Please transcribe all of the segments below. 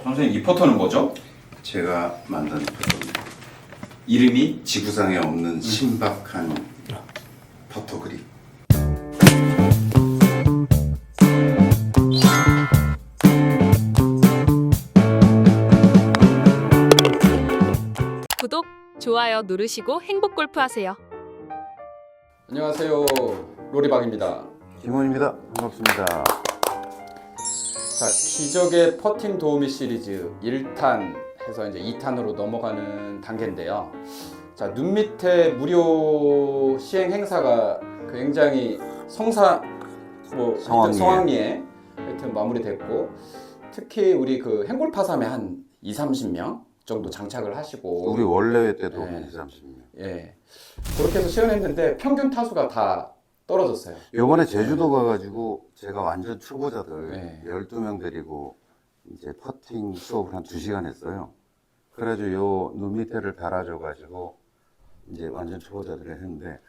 선생님, 이 퍼터는 뭐죠? 제가 만든 퍼터입니다. 이름이? 지구상에 없는 신박한 퍼터 그립. 구독, 좋아요 누르시고 행복 골프 하세요. 안녕하세요, 로리박입니다. 김원입니다. 반갑습니다. 자, 기적의 퍼팅 도우미 시리즈 1탄 해서 이제 2탄으로 넘어가는 단계인데요. 자, 눈 밑에 무료 시행 행사가 굉장히 성황리에 하여튼 마무리됐고, 특히 우리 그 행골파삼에 한 20-30명 정도 장착을 하시고, 우리 원래 때도 네. 한 20-30명. 예, 그렇게 해서 시연했는데 평균 타수가 다 떨어졌어요. 요번에 제주도 가가지고 제가 완전 초보자들 네. 12명 데리고 이제 퍼팅 수업을 한 2시간 했어요. 그래가지고 요 눈 밑에를 달아줘가지고 이제 완전 초보자들 했는데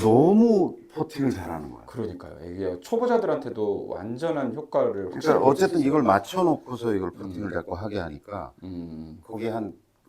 너무 퍼팅을 잘하는 거야. 그러니까요. 이게 초보자들한테도 완전한 효과를 그러니까 어쨌든 이걸 맞춰놓고서 이걸 퍼팅을 자꾸 하게 하니까 거기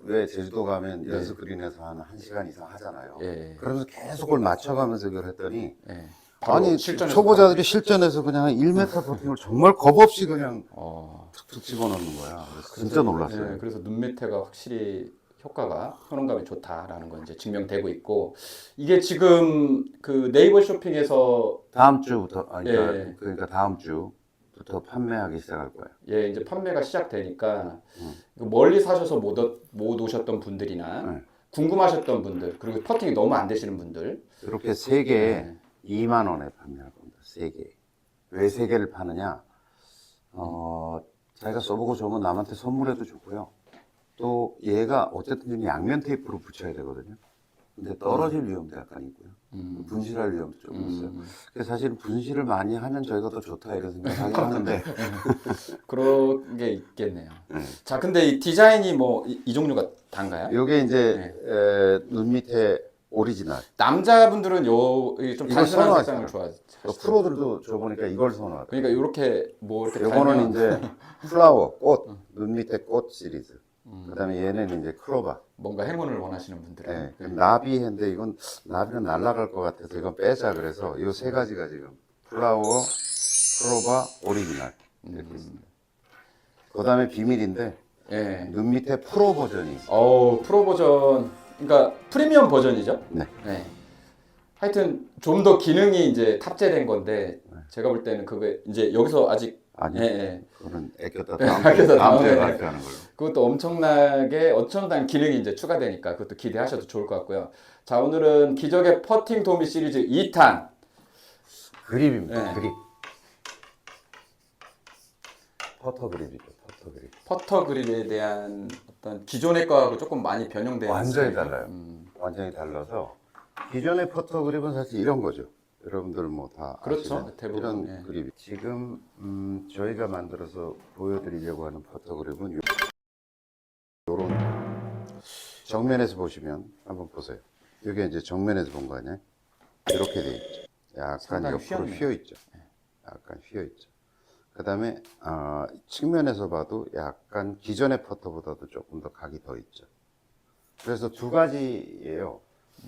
왜 제주도 가면 연습 그린에서 한 1시간 이상 하잖아요. 예. 그러면서 계속 그걸 맞춰가면서 이걸 했더니 예. 아니 실전에서 초보자들이 실전에서 그냥 1m 퍼팅을 정말 겁 없이 그냥 어, 툭툭 집어넣는 거야. 그래서 진짜 놀랐어요. 예, 그래서 눈 밑에가 확실히 효과가 효능감이 좋다라는 건 이제 증명되고 있고, 이게 지금 그 네이버 쇼핑에서 다음 주부터 예. 그러니까 다음 주부터 판매하기 시작할 거예요. 예, 이제 판매가 시작되니까 이거 멀리 사셔서 못 오셨던 분들이나 네. 궁금하셨던 분들, 그리고 퍼팅이 너무 안 되시는 분들, 이렇게 3개에 네. 2만 원에 판매할 겁니다. 3개. 왜 3개를 파느냐? 자기가 써보고 좋으면 남한테 선물해도 좋고요. 또 얘가 어쨌든 좀 양면 테이프로 붙여야 되거든요. 근데 떨어질 위험도 약간 있고요. 분실할 위험도 조금 있어요. 그래서 사실 분실을 많이 하면 저희가 더 좋다 이런 생각하긴 하는데 그런 게 있겠네요. 네. 자, 근데 이 디자인이 뭐 이 종류가 단가요? 요게 이제 눈 밑에 오리지널. 남자분들은 좀 이걸 단순한 선호하죠. 색상을 좋아하시죠. 프로들도 줘보니까 이걸 선호하더라고요. 그러니까 이렇게 뭐 이렇게 요거는 달면 이제 플라워, 꽃, 눈 밑에 꽃 시리즈. 그다음에 얘는 이제 클로바. 뭔가 행운을 원하시는 분들은 네. 나비인데 이건 나비는 날아갈 것 같아서 이건 빼자 그래서 요 3가지가 지금 플라워, 클로바, 오리지널 이렇게 있습니다. 그다음에 비밀인데 예. 눈 밑에 프로 버전이 있어요. 프로 버전, 그러니까 프리미엄 버전이죠. 네. 네. 하여튼 좀 더 기능이 이제 탑재된 건데 제가 볼 때는 그게 이제 여기서 아직 아니, 예. 그거는 애꼈다 애꼈다 다음 주에 다음에. 발표하는 걸로. 그것도 엄청난 기능이 이제 추가되니까 그것도 기대하셔도 좋을 것 같고요. 자, 오늘은 기적의 퍼팅 도우미 시리즈 2탄. 그립입니다. 네. 그립. 퍼터 그립이죠. 퍼터 그립. 퍼터 그립에 대한 어떤 기존의 거하고 조금 많이 변형된 완전히 스타일. 달라요. 완전히 달라서 기존의 퍼터 그립은 사실 이런 거죠. 여러분들 뭐 다 그렇죠. 아시는 대부분, 이런 예. 그립. 지금 저희가 만들어서 보여드리려고 하는 퍼터 그립은 요런 정면에서 보시면 한번 보세요. 이게 이제 정면에서 본 거 아니에요? 이렇게 돼 있죠. 약간 상당히 옆으로 휘었네요. 휘어 있죠. 약간 휘어 있죠. 그다음에 측면에서 봐도 약간 기존의 퍼터보다도 조금 더 각이 더 있죠. 그래서 2가지예요.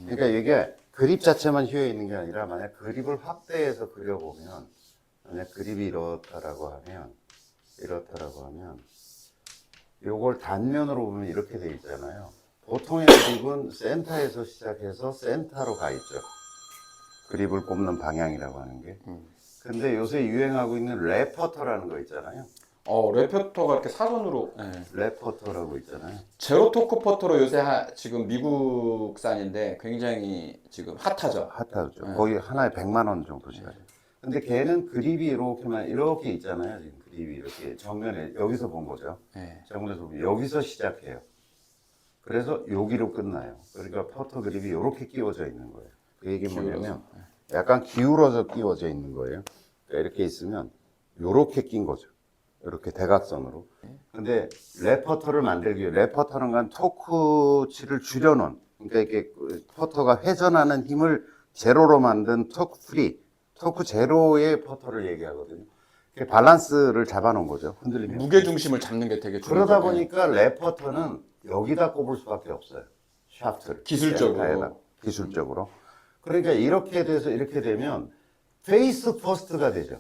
그러니까 이게 그립 자체만 휘어 있는 게 아니라 만약 그립을 확대해서 그려보면 만약 그립이 이렇다라고 하면 요걸 단면으로 보면 이렇게 돼 있잖아요. 보통의 그립은 센터에서 시작해서 센터로 가 있죠. 그립을 꼽는 방향이라고 하는 게. 근데 요새 유행하고 있는 랩퍼터라는 거 있잖아요. 레퍼터가 이렇게 사선으로 랩퍼터라고 있잖아요. 제로 토크 퍼터로 요새 지금 미국산인데 굉장히 지금 핫하죠. 핫하죠. 거의 하나에 100만 원 정도씩 하죠. 근데 걔는 그립이 이렇게 있잖아요. 지금 그립이 이렇게 정면에 여기서 본 거죠. 네. 정면에서 보면 여기서 시작해요. 그래서 여기로 끝나요. 그러니까 퍼터 그립이 이렇게 끼워져 있는 거예요. 그 얘기 뭐냐면 약간 기울어서 끼워져 있는 거예요. 그러니까 이렇게 있으면 이렇게 낀 거죠. 이렇게 대각선으로. 근데 랩퍼터를 만들기 위해 랩퍼터는 간 토크치를 줄여놓은, 그러니까 이렇게 퍼터가 회전하는 힘을 제로로 만든 토크 프리, 토크 제로의 퍼터를 얘기하거든요. 이렇게 밸런스를 잡아놓은 거죠. 흔들리면. 무게 중심을 잡는 게 되게 중요해요. 그러다 보니까 랩퍼터는 여기다 꼽을 수밖에 없어요. 샤프트를. 기술적으로. 센터에다. 기술적으로. 그러니까 이렇게 돼서 이렇게 되면 페이스 퍼스트가 되죠.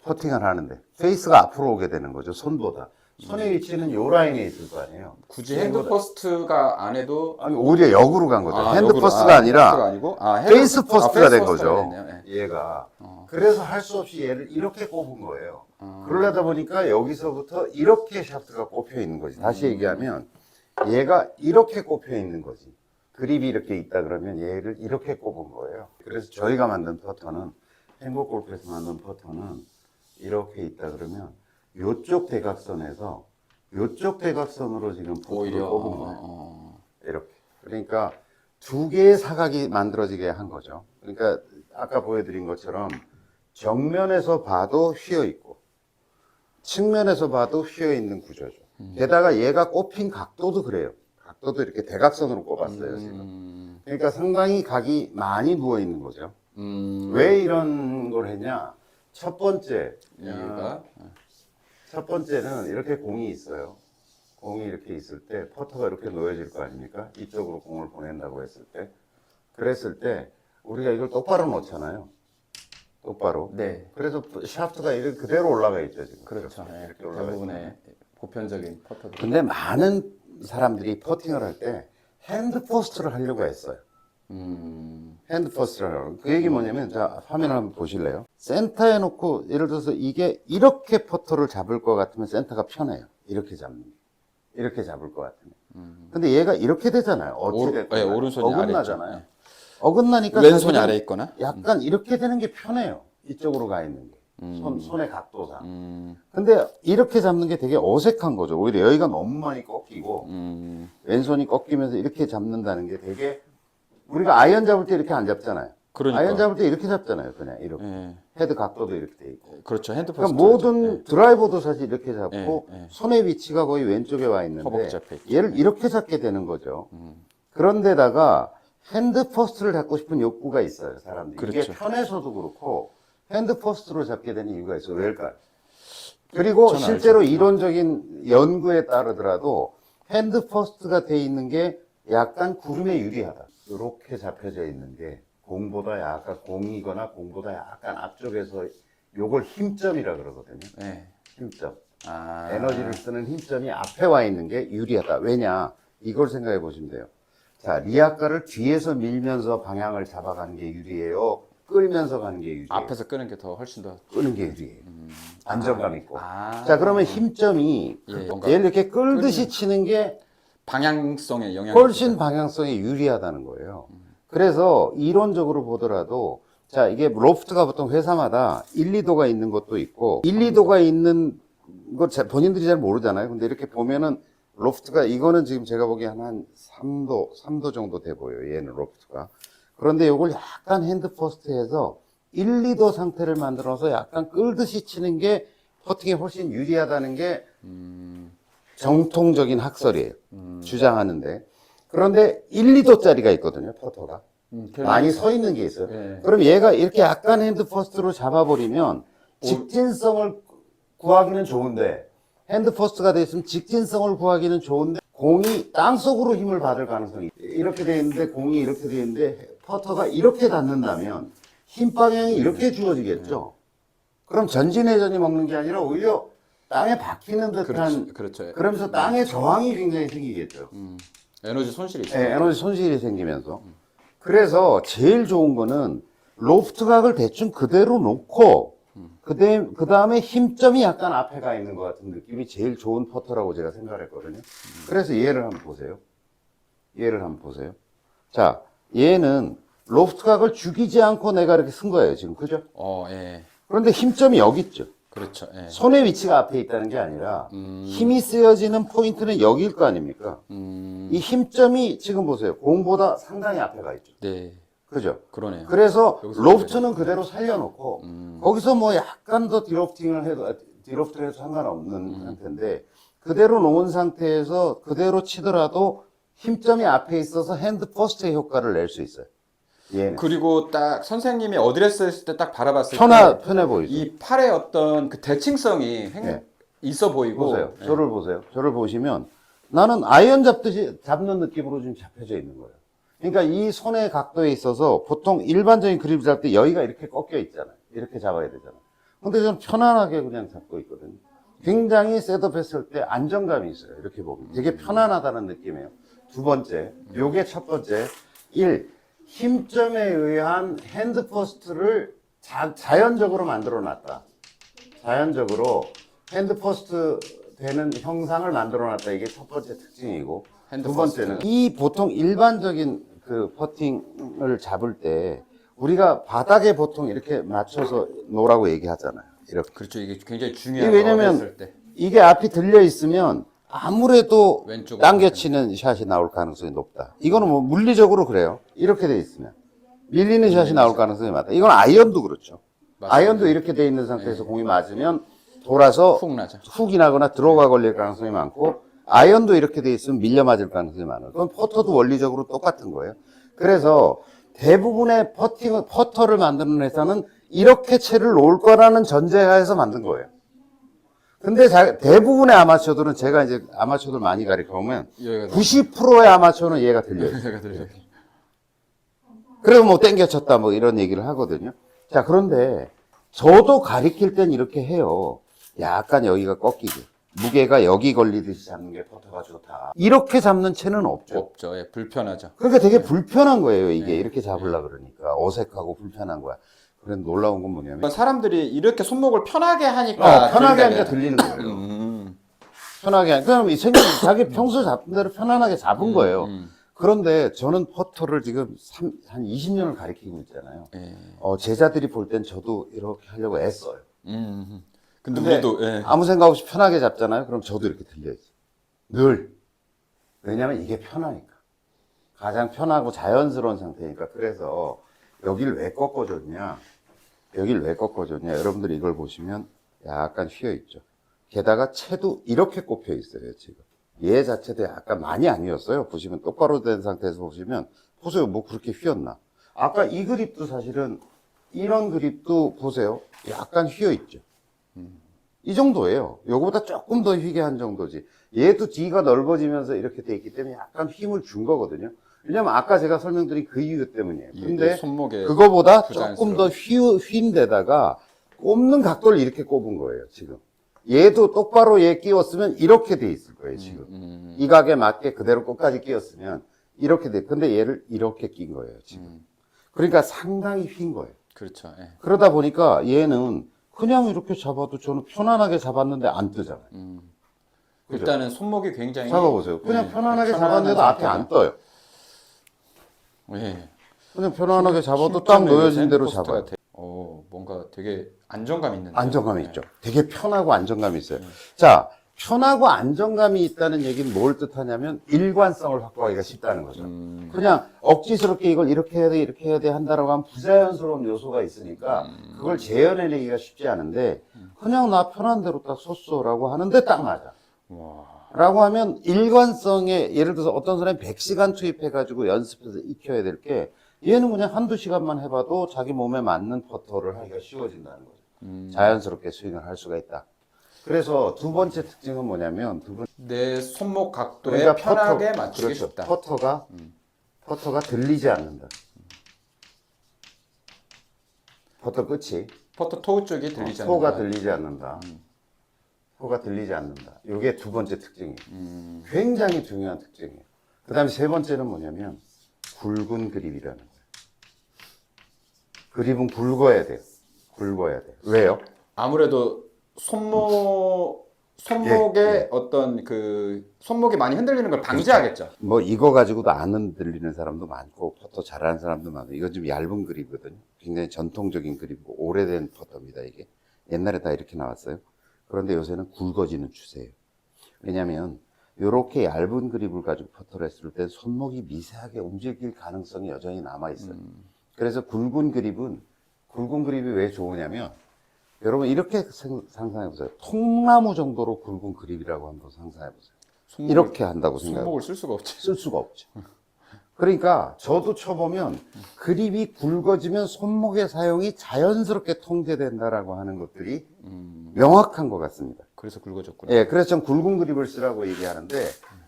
퍼팅을 하는데. 페이스가 앞으로 오게 되는 거죠. 손보다. 손의 위치는 요 라인에 있을 거 아니에요. 굳이 핸드 퍼스트가 안 해도 아니, 오히려 역으로 간 거죠. 핸드 역으로. 퍼스트가 아니라 퍼스트가 아니고? 페이스 퍼스트가 된 퍼스트가 거죠. 됐네요. 예. 얘가. 그래서 할 수 없이 얘를 이렇게 꼽은 거예요. 그러려다 보니까 여기서부터 이렇게 샤프트가 꼽혀 있는 거지. 다시 얘기하면 얘가 이렇게 꼽혀 있는 거지. 그립이 이렇게 있다 그러면 얘를 이렇게 꼽은 거예요. 그래서 저희가 만든 퍼터는, 행복골프에서 만든 퍼터는 이렇게 있다 그러면 요쪽 대각선에서 요쪽 대각선으로 지금 퍼터를 오히려 꼽은 거예요. 이렇게. 그러니까 두 개의 사각이 만들어지게 한 거죠. 그러니까 아까 보여드린 것처럼 정면에서 봐도 휘어 있고 측면에서 봐도 휘어 있는 구조죠. 게다가 얘가 꼽힌 각도도 그래요. 각도도 이렇게 대각선으로 꼽았어요, 지금. 그러니까 상당히 각이 많이 누워 있는 거죠. 왜 이런 걸 했냐? 첫 번째, 얘가 첫 번째는 이렇게 공이 있어요. 공이 이렇게 있을 때 퍼터가 이렇게 놓여질 거 아닙니까? 이쪽으로 공을 보낸다고 했을 때. 그랬을 때 우리가 이걸 똑바로 놓잖아요. 똑바로. 네. 그래서 샤프트가 이렇게 그대로 올라가 있죠, 지금. 그렇죠. 예. 이렇게 올라가 있죠. 대부분의 보편적인 퍼터들. 근데 많은 사람들이 퍼팅을 할 때 핸드 포스트를 하려고 했어요. 핸드 포스트를 하려고. 그 얘기 뭐냐면, 자, 화면을 한번 보실래요? 센터에 놓고, 예를 들어서 이게 이렇게 퍼터를 잡을 것 같으면 센터가 편해요. 이렇게 잡는 게. 이렇게 잡을 것 같으면. 근데 얘가 이렇게 되잖아요. 어찌됐든. 예, 오른손이 어긋나잖아요. 아래 있죠. 어긋나니까 왼손이 사실은 아래 있거나. 약간 이렇게 되는 게 편해요. 이쪽으로 가 있는 게. 손의 각도상. 근데 이렇게 잡는 게 되게 어색한 거죠. 오히려 여기가 너무 많이 꺾이고, 왼손이 꺾이면서 이렇게 잡는다는 게 되게, 우리가 아이언 잡을 때 이렇게 안 잡잖아요. 그러니까. 아이언 잡을 때 이렇게 잡잖아요. 그냥 이렇게. 예. 헤드 각도도 이렇게 돼 있고. 그렇죠. 핸드 퍼스트. 그러니까 모든 드라이버도 사실 이렇게 잡고, 예, 예. 손의 위치가 거의 왼쪽에 와 있는데, 허벅지 잡혀 있죠. 얘를 이렇게 잡게 되는 거죠. 그런데다가 핸드 퍼스트를 잡고 싶은 욕구가 있어요, 사람들이. 그렇죠. 이게 편해서도 그렇고 핸드 퍼스트로 잡게 되는 이유가 있어요. 왜일까요? 그리고 저는 실제로 알죠. 이론적인 연구에 따르더라도 핸드 퍼스트가 돼 있는 게 약간 구름에 유리하다. 이렇게 잡혀져 있는 게 공보다 약간 공이거나 공보다 약간 앞쪽에서 요걸 힘점이라 그러거든요. 예. 힘점. 아. 에너지를 쓰는 힘점이 앞에 와 있는 게 유리하다. 왜냐? 이걸 생각해 보시면 돼요. 자, 리아카를 뒤에서 밀면서 방향을 잡아가는 게 유리해요? 끌면서 가는 게 유리해요? 앞에서 끄는 게 더 훨씬 더. 끄는 게 유리해요. 안정감 있고. 아. 자, 그러면 힘점이 예, 뭔가 얘를 이렇게 끌듯이 치는 게 방향성에 영향이. 훨씬 있죠. 방향성이 유리하다는 거예요. 그래서 이론적으로 보더라도 자, 이게 로프트가 보통 회사마다 1, 2도가 있는 것도 있고 1, 2도가 있는 거 본인들이 잘 모르잖아요. 근데 이렇게 보면은 로프트가 이거는 지금 제가 보기에 한 3도 정도 돼 보여요. 얘는 로프트가. 그런데 이걸 약간 핸드 퍼스트해서 1, 2도 상태를 만들어서 약간 끌듯이 치는 게 퍼팅에 훨씬 유리하다는 게 정통적인 학설이에요. 주장하는데. 그런데 1, 2도짜리가 있거든요. 퍼터가. 많이 서 있는 게 있어요. 네. 그럼 얘가 이렇게 약간 핸드 퍼스트로 잡아버리면 직진성을 구하기는 좋은데 핸드 퍼스트가 돼 있으면 직진성을 구하기는 좋은데 공이 땅속으로 힘을 받을 가능성이 이렇게 돼 있는데 공이 이렇게 돼 있는데 퍼터가 이렇게 닿는다면 힘 방향이 이렇게 주어지겠죠. 그럼 전진회전이 먹는 게 아니라 오히려 땅에 박히는 듯한 그렇죠. 그러면서 땅에 저항이 굉장히 생기겠죠. 에너지 손실이 있죠. 네, 에너지 손실이 생기면서. 그래서 제일 좋은 거는 로프트 각을 대충 그대로 놓고 그 다음에 힘점이 약간 앞에 가 있는 것 같은 느낌이 제일 좋은 퍼터라고 제가 생각했거든요. 그래서 얘를 한번 보세요. 얘를 한번 보세요. 자, 얘는 로프트 각을 죽이지 않고 내가 이렇게 쓴 거예요, 지금. 그죠? 예. 그런데 힘점이 여기 있죠. 그렇죠. 예. 손의 위치가 앞에 있다는 게 아니라 힘이 쓰여지는 포인트는 여기일 거 아닙니까? 이 힘점이 지금 보세요. 공보다 상당히 앞에 가 있죠. 네. 그죠? 그러네요. 그래서 여기서 로프트는 그대로 살려놓고 거기서 뭐 약간 더 디로프팅을 해도 디로프트를 해도 상관없는 상태인데 그대로 놓은 상태에서 그대로 치더라도 힘점이 앞에 있어서 핸드 퍼스트의 효과를 낼 수 있어요. 얘는 그리고 딱 선생님이 어드레스 했을 때 딱 바라봤을 편해 보이죠. 때 이 팔의 어떤 그 대칭성이 네. 있어 보이고. 보세요. 네. 저를 보세요. 저를 보시면 나는 아이언 잡듯이 잡는 느낌으로 좀 잡혀져 있는 거예요. 그러니까 이 손의 각도에 있어서 보통 일반적인 그립 잡을 때 여기가 이렇게 꺾여 있잖아요. 이렇게 잡아야 되잖아요. 근데 저는 편안하게 그냥 잡고 있거든요. 굉장히 셋업 했을 때 안정감이 있어요. 이렇게 보면. 되게 편안하다는 느낌이에요. 두 번째, 요게 첫 번째. 1. 힘점에 의한 핸드 퍼스트를 자연적으로 만들어 놨다. 자연적으로 핸드 퍼스트 되는 형상을 만들어 놨다. 이게 첫 번째 특징이고. 핸드 두 번째는 이 보통 일반적인 그 퍼팅을 잡을 때 우리가 바닥에 보통 이렇게 맞춰서 놓으라고 얘기하잖아요. 이렇게. 그렇죠. 이게 굉장히 이게 중요해요. 왜냐면 이게 앞이 들려 있으면 아무래도 왼쪽으로 당겨치는 샷이 나올 가능성이 높다. 이거는 뭐 물리적으로 그래요. 이렇게 돼 있으면 밀리는 샷이 나올 가능성이 많다. 이건 아이언도 그렇죠. 맞습니다. 아이언도 이렇게 돼 있는 상태에서 공이 맞으면 돌아서 훅 나죠. 훅이 나거나 들어가 걸릴 가능성이 많고, 아이언도 이렇게 돼 있으면 밀려 맞을 가능성이 많아요. 그건 퍼터도 원리적으로 똑같은 거예요. 그래서 대부분의 퍼터를 만드는 회사는 이렇게 채를 놓을 거라는 전제하에서 만든 거예요. 근데 대부분의 아마추어들은, 제가 이제 아마추어들 많이 가르쳐 보면 90%의 아마추어는 얘가 들려요. 얘가 들려요. 그래서 뭐 땡겨 쳤다 뭐 이런 얘기를 하거든요. 자, 그런데 저도 가리킬 땐 이렇게 해요. 약간 여기가 꺾이게. 무게가 여기 걸리듯이 잡는 게 퍼터가 좋다. 이렇게 잡는 채는 없죠. 없죠. 예, 불편하죠. 그러니까 되게 불편한 거예요, 이게. 이렇게 잡으려고 그러니까. 어색하고 불편한 거야. 그런데 놀라운 건 뭐냐면, 사람들이 이렇게 손목을 편하게 하니까 편하게 들린다면. 하니까 들리는 거예요. 편하게 하니까. 그럼 이 생각, 자기 평소 잡은 대로 편안하게 잡은 거예요. 그런데 저는 퍼터를 지금 한 20년을 가르치고 있잖아요. 예. 제자들이 볼 땐 저도 이렇게 하려고 애써요. 근데 근데 우리도 예. 아무 생각 없이 편하게 잡잖아요. 그럼 저도 이렇게 들려있어요. 늘. 왜냐면 이게 편하니까. 가장 편하고 자연스러운 상태니까. 그래서 여길 왜 꺾어줬냐. 여길 왜 꺾어줬냐. 여러분들이 이걸 보시면 약간 휘어있죠. 게다가 채도 이렇게 꼽혀 있어요, 지금. 얘 자체도 약간 많이 안 휘었어요. 보시면 똑바로 된 상태에서 보시면, 보세요. 뭐 그렇게 휘었나. 아까 이 그립도 사실은, 이런 그립도 보세요. 약간 휘어있죠. 이 정도예요. 요거보다 조금 더 휘게 한 정도지. 얘도 뒤가 넓어지면서 이렇게 돼 있기 때문에 약간 힘을 준 거거든요. 왜냐면 아까 제가 설명드린 그 이유 때문이에요. 근데 손목에 그거보다 부자연스러워. 조금 더 휜 데다가 꼽는 각도를 이렇게 꼽은 거예요, 지금. 얘도 똑바로 얘 끼웠으면 이렇게 돼 있을 거예요, 지금. 이 각에 맞게 그대로 끝까지 끼웠으면 이렇게 돼. 근데 얘를 이렇게 낀 거예요, 지금. 그러니까 상당히 휜 거예요. 그렇죠. 예. 그러다 보니까 얘는 그냥 이렇게 잡아도 저는 편안하게 잡았는데 안 뜨잖아요. 그죠? 일단은 손목이 굉장히 잡아보세요. 그냥 예, 편안하게 편안한 잡았는데도 앞에 상태가. 안 떠요. 예. 그냥 편안하게 잡아도 딱 놓여진 대로 잡아요. 뭔가 되게 안정감 있는데. 안정감이 있죠. 되게 편하고 안정감이 있어요. 자, 편하고 안정감이 있다는 얘기는 뭘 뜻하냐면 일관성을 확보하기가 쉽다는 거죠. 그냥 억지스럽게 이걸 이렇게 해야 돼, 이렇게 해야 돼 한다라고 하면 부자연스러운 요소가 있으니까 그걸 재현해내기가 쉽지 않은데 그냥 나 편한 대로 딱 섰어라고 하는데 딱 맞아. 라고 하면 일관성에, 예를 들어서 어떤 사람이 100시간 투입해가지고 연습해서 익혀야 될 게 얘는 그냥 한두 시간만 해봐도 자기 몸에 맞는 퍼터를 하기가 쉬워진다는 거죠. 자연스럽게 스윙을 할 수가 있다. 그래서 두 번째 특징은 뭐냐면 내 손목 각도에 그러니까 편하게 퍼터, 맞추기 그렇죠. 쉽다. 퍼터가 들리지 않는다. 퍼터 끝이 퍼터 토우 쪽이 들리지 않는다. 소가 들리지 않는다. 소가 들리지 않는다. 이게 두 번째 특징이에요. 굉장히 중요한 특징이에요. 그 다음에 세 번째는 뭐냐면 굵은 그립이라는 거예요. 그립은 굵어야 돼요. 굵어야 돼요. 왜요? 아무래도 손목에 예. 어떤 그 손목이 많이 흔들리는 걸 방지하겠죠. 뭐 이거 가지고도 안 흔들리는 사람도 많고 퍼터 잘하는 사람도 많고, 이거 좀 얇은 그립이거든요. 굉장히 전통적인 그립이고 오래된 퍼터입니다. 이게 옛날에 다 이렇게 나왔어요. 그런데 요새는 굵어지는 추세예요. 왜냐하면 이렇게 얇은 그립을 가지고 퍼터를 했을 때 손목이 미세하게 움직일 가능성이 여전히 남아 있어요. 그래서 굵은 그립이 왜 좋으냐면, 여러분 이렇게 상상해 보세요. 통나무 정도로 굵은 그립이라고 한번 상상해 보세요. 이렇게 한다고 생각해요. 손목을 쓸 수가 없지. 쓸 수가 없죠. 그러니까 저도 쳐보면 그립이 굵어지면 손목의 사용이 자연스럽게 통제된다라고 하는 것들이 명확한 것 같습니다. 그래서 굵어졌구나. 예, 그래서 전 굵은 그립을 쓰라고 얘기하는데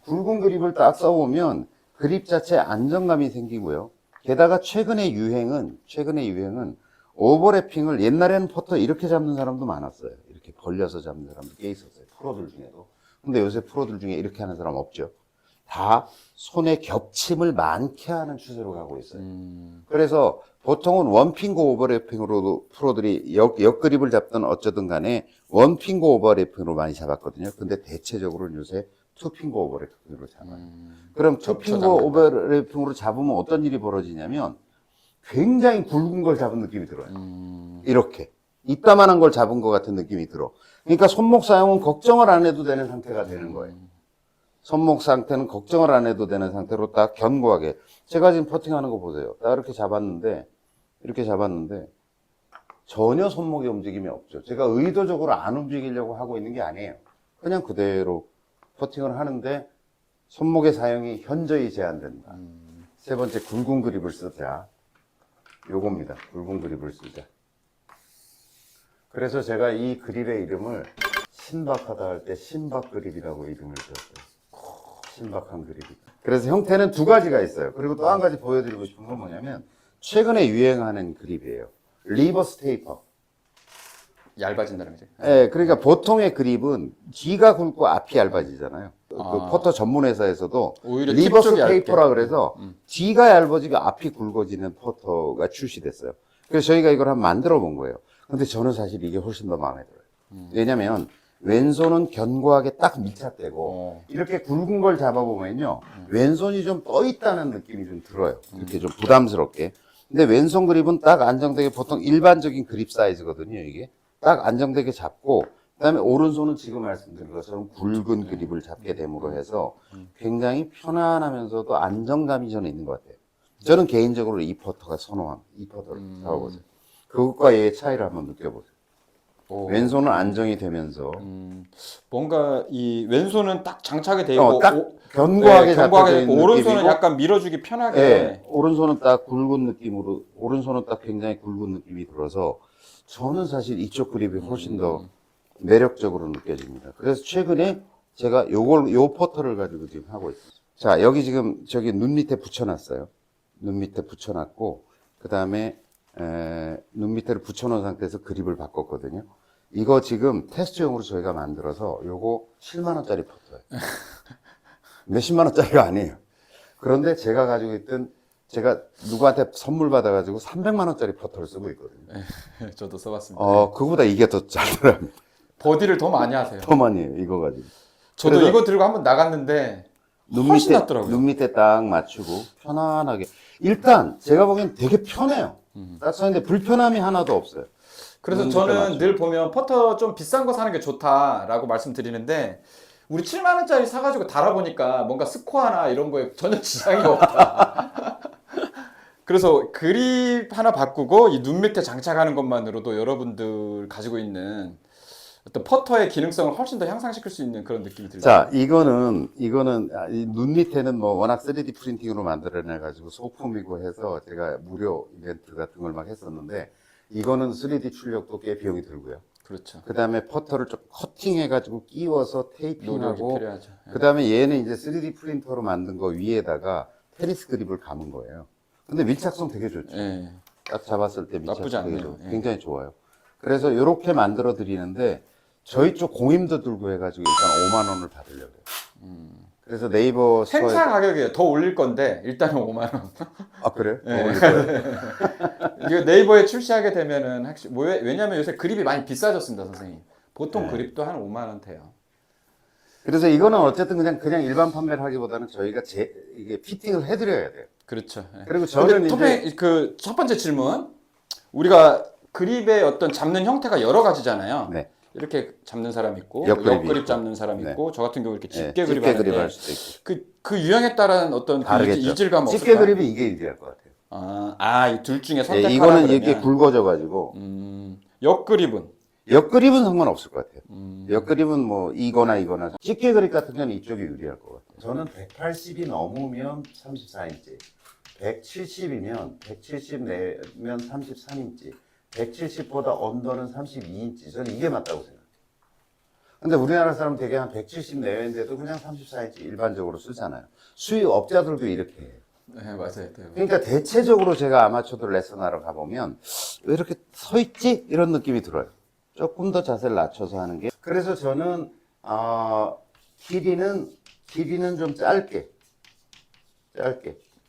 굵은 그립을 딱 써보면 그립 자체에 안정감이 생기고요. 게다가 최근의 유행은 오버래핑을 옛날에는 퍼터 이렇게 잡는 사람도 많았어요. 이렇게 벌려서 잡는 사람도 꽤 있었어요. 프로들 중에도. 근데 요새 프로들 중에 이렇게 하는 사람 없죠. 다 손에 겹침을 많게 하는 추세로 가고 있어요. 그래서 보통은 원핑거 오버래핑으로도 프로들이 역그립을 잡든 어쩌든 간에 원핑거 오버래핑으로 많이 잡았거든요. 근데 대체적으로는 요새 투핑거 오버래핑으로 잡아요. 그럼 투핑거 오버래핑으로 잡으면 어떤 일이 벌어지냐면 굉장히 굵은 걸 잡은 느낌이 들어요. 이렇게. 이따만한 걸 잡은 것 같은 느낌이 들어. 그러니까 손목 사용은 걱정을 안 해도 되는 상태가 되는 거예요. 손목 상태는 걱정을 안 해도 되는 상태로 딱 견고하게. 제가 지금 퍼팅하는 거 보세요. 딱 이렇게 잡았는데 전혀 손목의 움직임이 없죠. 제가 의도적으로 안 움직이려고 하고 있는 게 아니에요. 그냥 그대로 퍼팅을 하는데 손목의 사용이 현저히 제한된다. 세 번째, 굵은 그립을 쓰자. 요겁니다. 굵은 그립을 쓰자. 그래서 제가 이 그립의 이름을 신박하다 할 때 신박 그립이라고 이름을 지었어요. 신박한 그립이. 그래서 형태는 두 가지가 있어요. 그리고 또 한 가지 보여드리고 싶은 건 뭐냐면 최근에 유행하는 그립이에요. 리버스 테이퍼. 얇아진다는 거지. 예, 그러니까 보통의 그립은 뒤가 굵고 앞이 얇아지잖아요. 그 퍼터 전문 회사에서도 오히려 리버스 팁 쪽이 테이퍼라 얇게. 그래서 뒤가 얇아지고 앞이 굵어지는 퍼터가 출시됐어요. 그래서 저희가 이걸 한번 만들어 본 거예요. 근데 저는 사실 이게 훨씬 더 마음에 들어요. 왜냐면 왼손은 견고하게 딱 밀착되고 이렇게 굵은 걸 잡아보면요 왼손이 좀 떠 있다는 느낌이 좀 들어요. 이렇게 좀 부담스럽게. 근데 왼손 그립은 딱 안정되게 보통 일반적인 그립 사이즈거든요. 이게 딱 안정되게 잡고 그다음에 오른손은 지금 말씀드린 것처럼 굵은 그립을 잡게 됨으로 해서 굉장히 편안하면서도 안정감이 저는 있는 것 같아요. 저는 개인적으로 이 퍼터가 선호합니다. 이 퍼터를 잡아보세요. 그것과 얘의 차이를 한번 느껴보세요. 오. 왼손은 안정이 되면서 뭔가 이 왼손은 딱 장착이 돼 있고 딱 견고하게 잡혀져 있는 오른손은 느낌이고, 약간 밀어주기 편하게. 예, 오른손은 딱 굵은 느낌으로 오른손은 딱 굉장히 굵은 느낌이 들어서 저는 사실 이쪽 그립이 훨씬 더 매력적으로 느껴집니다. 그래서 최근에 제가 요 퍼터를 가지고 지금 하고 있어요. 자, 여기 지금 저기 눈 밑에 붙여놨어요. 눈 밑에 붙여놨고 그 다음에 눈 밑에를 붙여놓은 상태에서 그립을 바꿨거든요. 이거 지금 테스트용으로 저희가 만들어서 요거 7만 원짜리 퍼터예요. 몇십만 원짜리가 아니에요. 그런데 제가 가지고 있던 제가 누구한테 선물 받아가지고 300만 원짜리 퍼터를 쓰고 있거든요. 저도 써봤습니다. 그거보다 이게 더 잘더라고요. 버디를 더 많이 하세요. 더 많이 해요, 이거 가지고. 저도 그래서 이거 들고 한번 나갔는데 눈 훨씬 밑에, 낫더라고요. 눈 밑에 딱 맞추고 편안하게. 일단 제가 보기엔 되게 편해요. 딱 썼는데 불편함이 하나도 없어요. 그래서 눈 밑에 저는 맞추고. 늘 보면 퍼터 좀 비싼 거 사는 게 좋다라고 말씀드리는데 우리 7만 원짜리 사가지고 달아보니까 뭔가 스코어나 이런 거에 전혀 지장이 없다. 그래서 그립 하나 바꾸고 이 눈 밑에 장착하는 것만으로도 여러분들 가지고 있는 어떤 퍼터의 기능성을 훨씬 더 향상시킬 수 있는 그런 느낌이 들죠. 자, 이거는 눈 밑에는 뭐 워낙 3D 프린팅으로 만들어내 가지고 소품이고 해서 제가 무료 이벤트 같은 걸 막 했었는데 이거는 3D 출력도 꽤 비용이 들고요. 그렇죠. 그 다음에 퍼터를 좀 커팅해 가지고 끼워서 노력이 테이핑하고 필요하죠. 그 다음에 얘는 이제 3D 프린터로 만든 거 위에다가 테니스 그립을 감은 거예요. 근데 밀착성 되게 좋죠. 예. 딱 잡았을 때 나쁘지 밀착성 되게 않네요. 좋고 예. 굉장히 좋아요. 그래서 이렇게 만들어 드리는데 저희 쪽 공임도 들고 해가지고 일단 5만 원을 받으려고요. 그래서 네이버 행사 스토어에 가격이에요. 더 올릴 건데 일단은 5만 원. 아 그래요? 예. 올릴 거예요? 이거 네이버에 출시하게 되면은 확실히 왜냐면 요새 그립이 많이 비싸졌습니다, 선생님. 보통 그립도 한 5만 원 돼요. 그래서 이거는 어쨌든 그냥 일반 판매를 하기보다는 저희가 이게 피팅을 해드려야 돼요. 그렇죠. 예. 그리고 저는 근데 이제 그 첫 번째 질문, 우리가 그립의 어떤 잡는 형태가 여러 가지잖아요. 네. 이렇게 잡는 사람 있고 옆그립이 옆그립 있고. 잡는 사람 네. 있고 저 같은 경우 이렇게 네, 집게 그립 집게 그립 하는데 할 수도 있고 그 유형에 따른 어떤 그 다르겠죠. 이질감 없을까? 집게 그립이 이게 유리할 것 같아요. 이 둘 중에 예, 선택하라 이거는 그러면 이렇게 굵어져 가지고 옆그립은 옆그립은 상관없을 것 같아요. 옆그립은 뭐 이거나 이거나. 집게 그립 같은 경우는 이쪽이 유리할 것 같아요. 저는 180이 넘으면 34인치, 170이면 170 내면 33인치, 170보다 언더는 32인치. 저는 이게 맞다고 생각해요. 근데 우리나라 사람 되게 한 170 내외인데도 그냥 34인치 일반적으로 쓰잖아요. 수입업자들도 이렇게 해요. 네, 맞아요. 그러니까 대체적으로 제가 아마추어들 레슨하러 가보면 왜 이렇게 서 있지? 이런 느낌이 들어요. 조금 더 자세를 낮춰서 하는 게. 그래서 저는 길이는 좀 짧게 요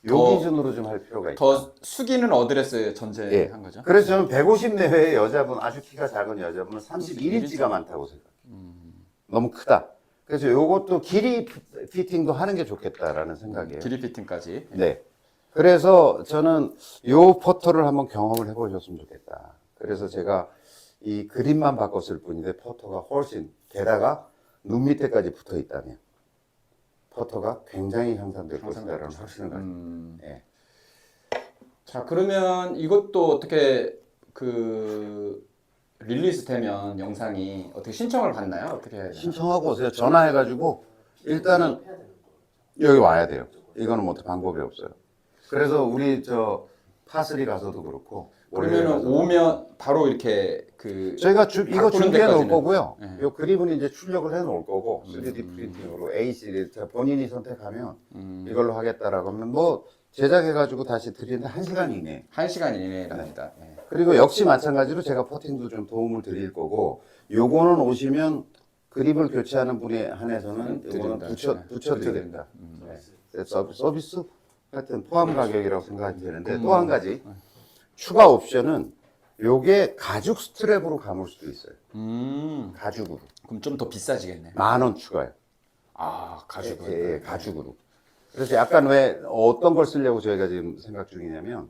더- 기준으로 좀 할 필요가 있다. 더 숙이는 어드레스 전제한 예. 거죠. 그래서 저는 150 내외의 여자분, 아주 키가 작은 여자분은 31인치가 많다고 생각해요. 너무 크다. 그래서 요것도 길이 피팅도 하는 게 좋겠다라는 생각이에요. 길이 피팅까지. 네. 그래서 저는 요 퍼터를 한번 경험을 해보셨으면 좋겠다. 그래서 제가 이 그립만 바꿨을 뿐인데 퍼터가 훨씬, 게다가 눈 밑에까지 붙어 있다면 퍼터가 굉장히 향상될 것이다라는 확신을 가집니다. 예. 자, 그러면 이것도 어떻게 릴리스 되면 영상이 어떻게 신청을 받나요? 어떻게 해야 되나요? 신청하고 오세요. 전화해가지고 일단은 여기 와야 돼요. 이거는 뭐 방법이 없어요. 그래서 우리 파스리 가서도 그렇고 그러면은 오면 바로 이렇게 저희가 이거 바꾸는 준비해 놓을 데까지는. 거고요. 네. 요 그립은 이제 출력을 해 놓을 거고 3D 프린팅으로 A 시리즈 본인이 선택하면 이걸로 하겠다라고 하면 뭐 제작해가지고 다시 드리는데 1시간 이내. 1시간 이내랍니다. 네. 그리고 역시 마찬가지로 제가 퍼팅도 좀 도움을 드릴 거고 요거는 오시면 그립을 교체하는 분에 한해서는 요거는 드린다. 붙여드린다. 네. 서비스 하여튼 포함 가격이라고 생각이 드는데 또 한 가지 추가 옵션은 요게 가죽 스트랩으로 감을 수도 있어요. 가죽으로. 그럼 좀 더 비싸지겠네. 10,000원 추가요. 아, 가죽은. 예, 가죽으로. 그래서 약간 왜 어떤 걸 쓰려고 저희가 지금 생각 중이냐면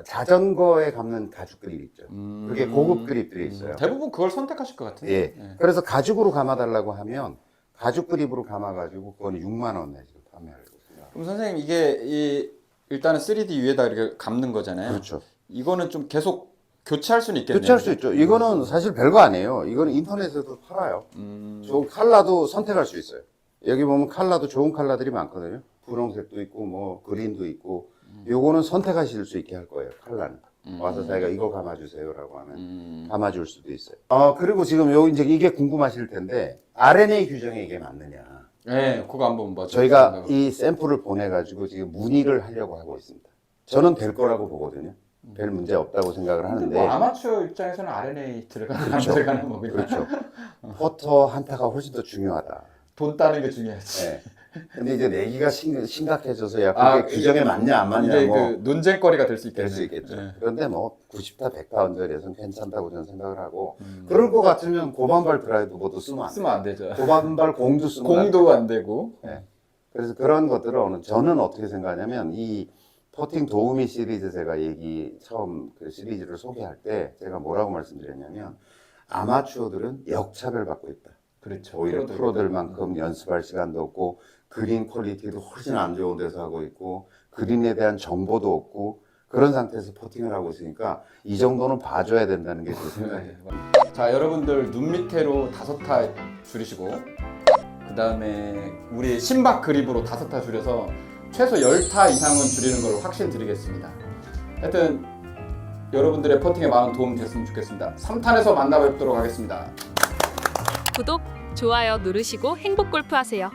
자전거에 감는 가죽 그립 있죠. 그게 고급 그립들이 있어요. 대부분 그걸 선택하실 것 같은데. 예. 그래서 가죽으로 감아달라고 하면 가죽 그립으로 감아가지고 그거는 6만 원 내지로 판매하려고 생각합니다. 그럼 선생님 이게 일단은 3D 위에다 이렇게 감는 거잖아요. 그렇죠. 이거는 좀 계속 교체할 수는 있겠네요. 교체할 수 있죠. 이거는 사실 별거 아니에요. 이거는 인터넷에도 팔아요. 좋은 컬러도 선택할 수 있어요. 여기 보면 컬러도 좋은 컬러들이 많거든요. 분홍색도 있고 뭐 그린도 있고 요거는 선택하실 수 있게 할 거예요. 컬러는. 와서 자기가 이거 감아주세요라고 하면 감아줄 수도 있어요. 그리고 지금 요 이제 이게 궁금하실 텐데 RNA 규정에 이게 맞느냐. 네, 그거 한번 뭐 저희가 이 샘플을 보내가지고 지금 문의를 하려고 하고 있습니다. 저는 될 거라고 보거든요. 별 문제 없다고 생각을 하는데. 뭐 아마추어 입장에서는 RNA 들어가는 안 들어가는 뭐 그냥 그렇죠. 퍼터 한타가 훨씬 더 중요하다. 돈 따는 게 중요하지. 네. 근데 이제 내기가 심각해져서 야 그게 규정에 맞냐 안 맞냐 이제 뭐 그 논쟁거리가 될 수 있겠네. 될 수 있겠죠. 네. 그런데 뭐 90타 100타 언저리에서는 괜찮다고 저는 생각을 하고 그럴 것 같으면 고반발 드라이브보도 쓰면 안 돼요. 쓰면 안 되죠. 고반발 공도 쓰면 안 돼요. 공도 안 되고. 네. 그래서 그런 것들을 저는 어떻게 생각하냐면 이 퍼팅 도우미 시리즈 제가 처음 그 시리즈를 소개할 때 제가 뭐라고 말씀드렸냐면 아마추어들은 역차별 받고 있다. 그렇죠. 오히려 프로들만큼 연습할 시간도 없고 그린 퀄리티도 훨씬 안 좋은 데서 하고 있고 그린에 대한 정보도 없고 그런 상태에서 퍼팅을 하고 있으니까 이 정도는 봐줘야 된다는 게 제 생각이에요. 자, 여러분들 눈 밑에로 5타 줄이시고 그 다음에 우리 심박 그립으로 5타 줄여서 최소 10타 이상은 줄이는 걸로 확신드리겠습니다. 하여튼 여러분들의 퍼팅에 많은 도움이 됐으면 좋겠습니다. 3탄에서 만나 뵙도록 하겠습니다. 구독, 좋아요 누르시고 행복 골프 하세요.